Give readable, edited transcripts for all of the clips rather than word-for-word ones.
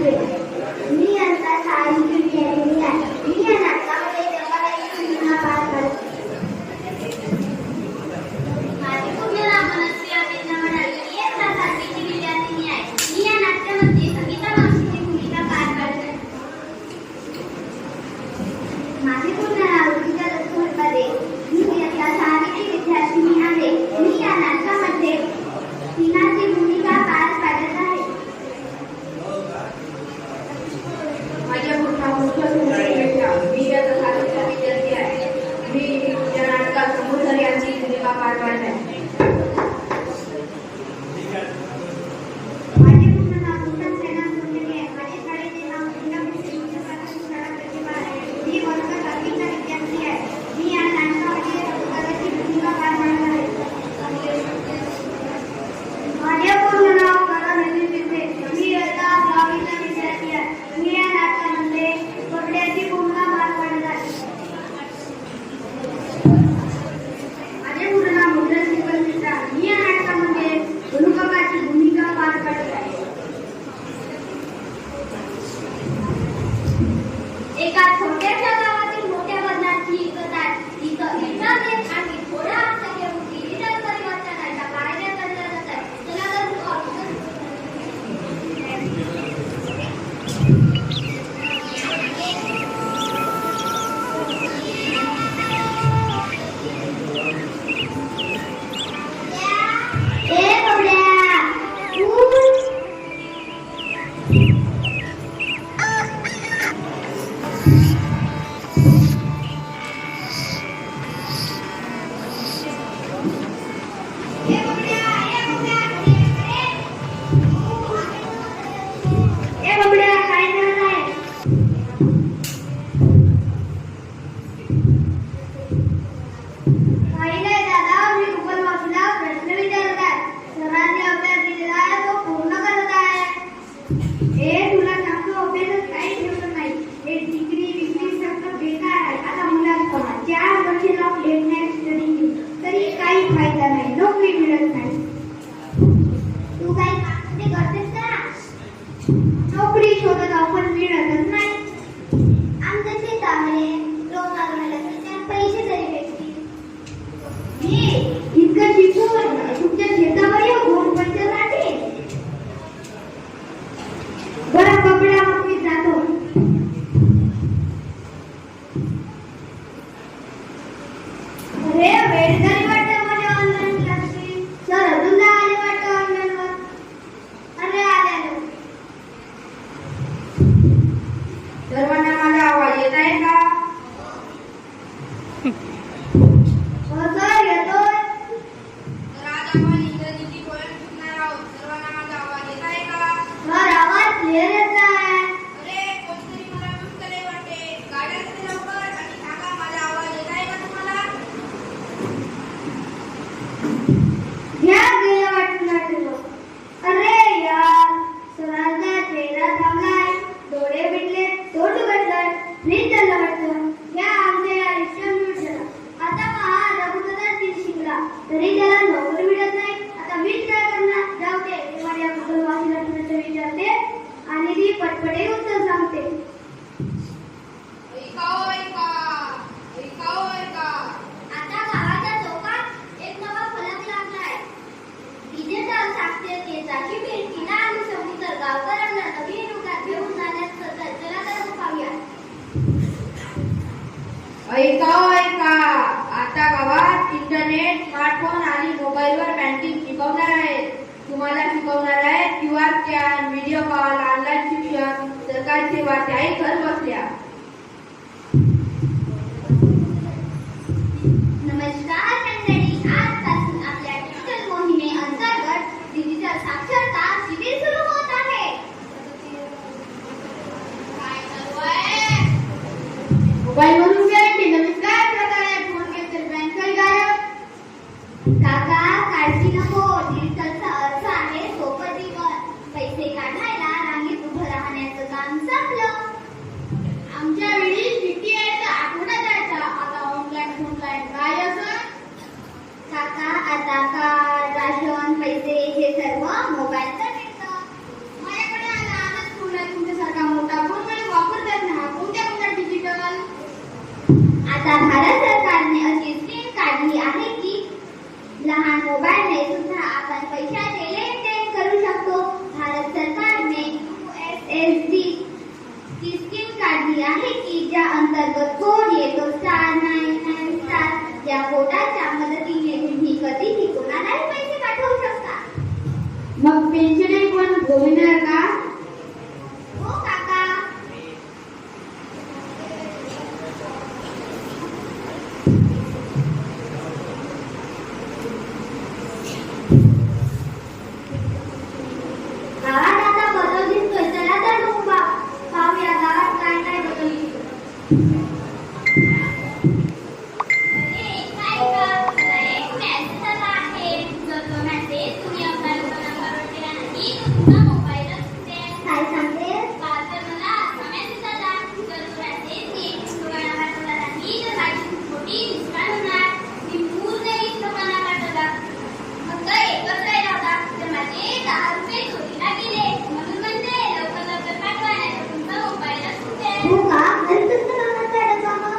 मी आता शाळेची विद्यार्थिनी आहे. मी या नाटकामध्ये जगाची भूमिका पार पाडते. माझे पूर्ण नाव मनस्वी अभिज्ञा म्हणाली. मी आता सातवीची विद्यार्थिनी आहे. मी या नाट्यामध्ये संगीता मावशीची भूमिका पार पाडते. माझे पूर्ण नाव ऋतुजा दत्तुरपदे. मी आता सहावीची विद्यार्थिनी आहे. मी या नाटकामध्ये टीनाची भूमिका पार पाडत आहे. माझ्या मी आता सातवीचा विद्यार्थी आहे. मी या नाटकात समुद्र यांची भूमिका पार पाडत आहे. माझे पूर्ण नाव भूषण सेना सोनवणे आहे. माझ्या शाळेचे नाव जिल्हा शाळा प्रतिभा आहे. मी वर्ग सातवीचा विद्यार्थी आहे. मी या नाटकामध्ये रघुपदाची भूमिका पार पाडत आहे. माझे पूर्ण नाव करण शिंदे. मी आता दहावीचा विद्यार्थी आहे. मी या नाटकामध्ये कपड्याची भूमिका पार पाडत आहे. माझे पूर्ण नाव मुद्रा शिकवणीचा. मी या नाटकामध्ये गुरुकाकाची भूमिका पार पाडत आहे. एका छोट्याशा गावातील मोठ्या बदलाची ही कथा आहे. तिथं इंटरनेट आणि थोडा हात घेऊन डिजिटल परिवर्तनाच्या पायऱ्या चढल्या जात आहेत. चला तर नोकरी शोधत आपण मिळतच नाही. आमच्या शेतामध्ये रोज लागणाऱ्या पैसे तरी भेटतील. मी इतकं शिकून तुमच्या शेतावर येऊन पैसे राहते. बरं कपडा मग मी जातो. अरे वेळ तरी वाटतं मला ऑनलाईन क्लासची. सर अजून आले वाटतं ऑनलाईनवर. अरे आले. सर्वांना माझा आवाज येत आहे का? हो सर येतोय. तर आज आपण इंग्रजीची पोएम शिकणार आहोत. सर्वांना माझा आवाज येत आहे का? सर आवाज क्लिअर येत आहे. अरे कोणतरी मला मुश्किल वाटते. गाड्या असते लवकर आणि सांगा माझा आवाज येत आहे का तुम्हाला? घ्या गेलं वाटलं. अरे यार सरांचा चेहरा थांबलाय. डोळे मिटले, तोंड उघडलंय. नाही चाललं वाटतं. या आमच्या या रिक्षा आता पहा रघुपदा शिकला तरी त्याला नोकरी मिळत नाही. आता मीच काय करणार? जाऊ दे. मी माझ्या कुटुंबाला प्रश्न विचारते आणि ती पटपटे उत्तर सांगते. आता गावाच्या चौकात एक नवा फलक लागलाय. डिजिटल साक्षरतेचा शिबिर किल्ला आणि समुद्र गावकऱ्यांना नवीन युगात घेऊन जाण्याचं चला तर पाहूया. ऐका आता गावात इंटरनेट, स्मार्टफोन आणि मोबाईलवर बँकिंग शिकवणार आहेत. तुम्हाला शिकवणार आहे QR scan, video call, online शिक्षण, सरकारी सेवा, त्याही घर बसल्या. नमस्कार मंडळी. आजपासून आपल्या डिजिटल मोहिमे अंतर्गत डिजिटल साक्षरता शिबिर सुरू होत आहे. काय चालू आहे? मोबाईलवरून बँकिंग काय प्रकारे फोन घेतले बँक गायब. काका काळजी नको. डिजिटलचा अर्थ आहे सोपं जीवन. पैसे काढायला रांगेत उभं राहण्याचं काम संपलं. आमच्या वेळी चिठ्ठी यायचा, आठवडा जायचा. आता ती स्कीम काढली आहे की ज्या अंतर्गत कोड येतो *997 या कोडाच्या मदतीने तुम्ही कधीही कोणालाही पैसे पाठवू शकता. मग पेन्शन पण मिळणार का? हो काका. गावात आता बदल दिसतोय. चला तर मग पाहूया गावात काय काय बदल दिसतोय. काय सांगते? हो का? आणि तुमचं नाव काय आहे मग?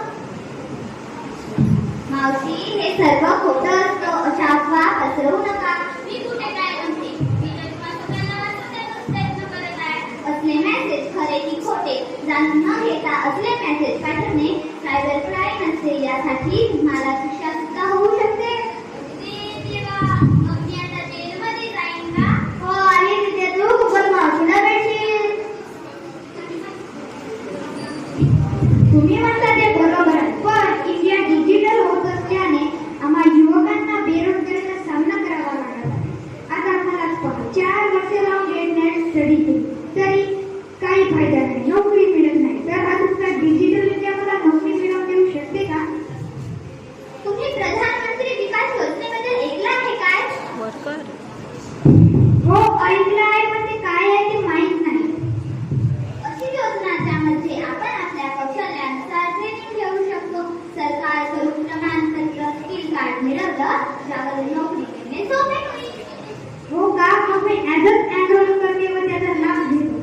मावशी, हे सर्व खोटं असतं. अशा अफवा पसरवू नका. मी कुठे काय म्हणते? मी तर तुम्हाला सगळ्यांना वाचवण्याचा प्रयत्न करत आहे. असले मेसेज खरे की खोटे जाणून न घेता असले मेसेज पाठवणे सायबर क्राईम असते. यासाठी तुम्हाला शिक्षा सुद्धा होऊ शकते. मग मी आता जेलमध्ये जाईन का? हो, आणि तिथे तू खूपच मावशीला भेटशील. तुम्ही म्हणता ते बरोबर आहे, पण इंडिया डिजिटल होत असल्याने आम्हा युवकांना बेरोजगारीचा सामना करावा लागला आहे. आता आम्हालाच पहा, 4 वर्षे लावून नेट स्टडी केली तरी काही फायदा नाही, नोकरी मिळत नाही. तर हा तुमचा डिजिटल इंडिया मला नोकरी मिळवून देऊ शकते का? तुम्ही प्रधानमंत्री विकास योजनेबद्दल ऐकलं आहे काय? हो, ऐकलं आहे, पण ते काय आहे ते माहीत नाही. अशी योजना ज्यामध्ये आपण आपल्या कौशल्यानुसार ट्रेनिंग घेऊ शकतो. सरकारकडून प्रमाणपत्र स्किल कार्ड मिळवलं ज्यावर नोकरी मिळणे सोपे होईल. हो का? मग मी आजच एनरोल करते व त्याचा लाभ घेतो.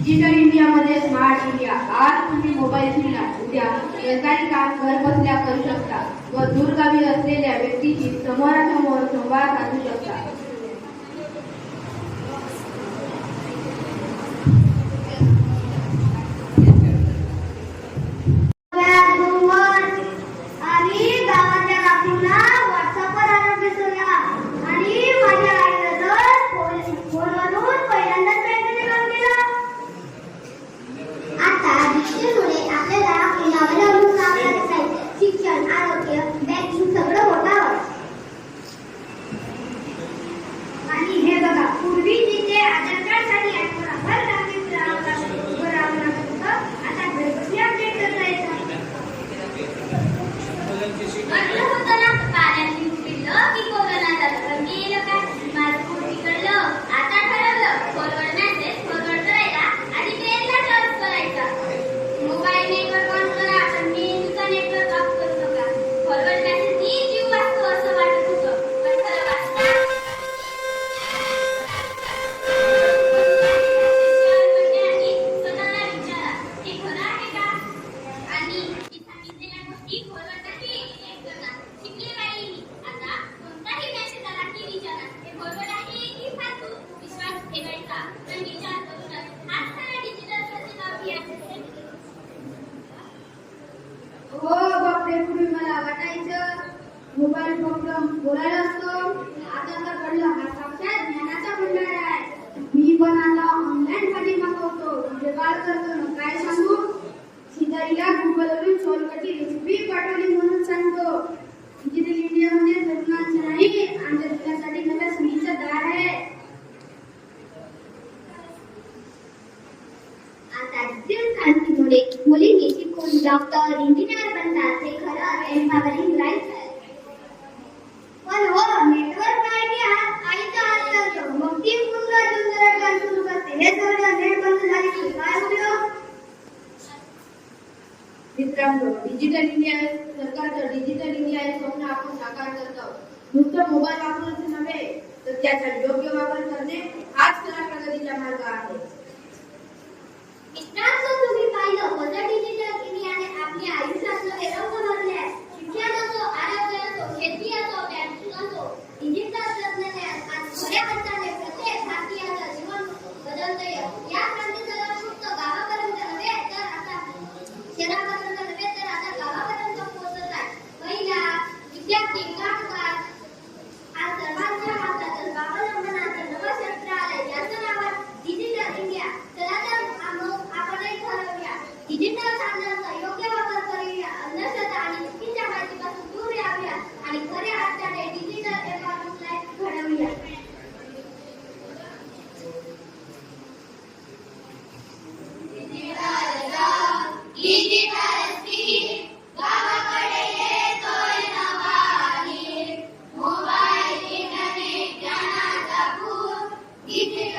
डिजिटल इंडियामध्ये स्मार्ट इंडिया. आज तुम्ही मोबाईल घेतला, उद्या सरकारी काम घर बसल्या करू शकता व दूरगावी असलेल्या व्यक्तीशी समोरासमोर संवाद साधू शकता. आणि गावाच्या काकूंना व्हॉट्सअपवर आरोग्य सोया आणि माझ्या आईला तर फोनवरून पहिल्यांदाच बँकेचे काम केलं. आता डिजिटलमुळे आपल्याला कोणावर अवलंबून काम करत नाही. शिक्षण, आरोग्य, बँकिंग सगळं होतं. आणि हे बघा, पूर्वी जिथे आधार कार्डसाठी आठवडाभर रांगेत उभं राहावं लागत होतं, आता घरबसली अपडेट करता येतं. म्हटलं होतं ना, पाण्याची पिल्लं की कोरोना झालं, गेलं काय? माझं पोट बिघडलं. आता ठरवलं, फॉरवर्ड मेसेज फॉरवर्ड करायला आणि ट्रेनला टर्च करायचा. मोबाईल नेटवर्क ऑन करा, पण मेलचा नेटवर्क ऑफ करू नका. फॉरवर्ड मेसेजनी जीव वाचतो असं वाटत होतं, पण खरं वाचता. आणि स्वतःला विचारा, हे खरं आहे का? आणि मी सांगितलेल्या गोष्टी फॉरवर्ड नाही करणार. शिकले पाहिजे. आता कोणताही मेसेज आला की विचारा, हे फॉरवर्ड आहे की फालतू? विश्वास ठेवायचा, पण विचार करूनच. हाच खरा डिजिटल प्रतिभा अभियान. हो बापरे, पूर्वी मला वाटायचं मोबाईल फक्त बोलायला असतो. आता तर कळलं हा साक्षात ज्ञानाचा भंडार आहे. मी पण आता ऑनलाईन साठी मागवतो, जुगाड करतो ना काय सांगू. शेजारीला गुगलवरून सोलकढी रेसिपी पाठवली म्हणून सांगतो. डिजिटल इंडिया म्हणजे तरुणांचं नाही, आमच्या देशासाठी नव्या संधीचं दार आहे. आता डिजिटल क्रांतीमुळे मुलींनी शिकून डॉक्टर, इंजिनियर बनतात. हे खरं एम्पावरिंग राईट आहे. पण हो, नेटवर्क नाही की आईचा हात चालतो. मग ती मुलगा जुंजरट गाणं सुरू करते. हे सगळं नेट बंद झाली की काय उपयोग? मित्रांनो, डिजिटल इंडिया सरकारचं डिजिटल इंडिया हे स्वप्न आपण साकार करत आहोत. नुसतं मोबाईल वापरण्याचे नव्हे, तर त्याचा योग्य वापर करणे हाच खरा प्रगतीचा मार्ग आहे. मित्रांनो, तुम्ही पाहिलं कसं डिजिटल इंडियाने आपल्या आयुष्यातलं वेगळं बनवले आहे. शिक्षण असो, आरोग्य असो, शेती असो, बँकिंग असो, डिजिटल तंत्रज्ञान आज खऱ्या इथे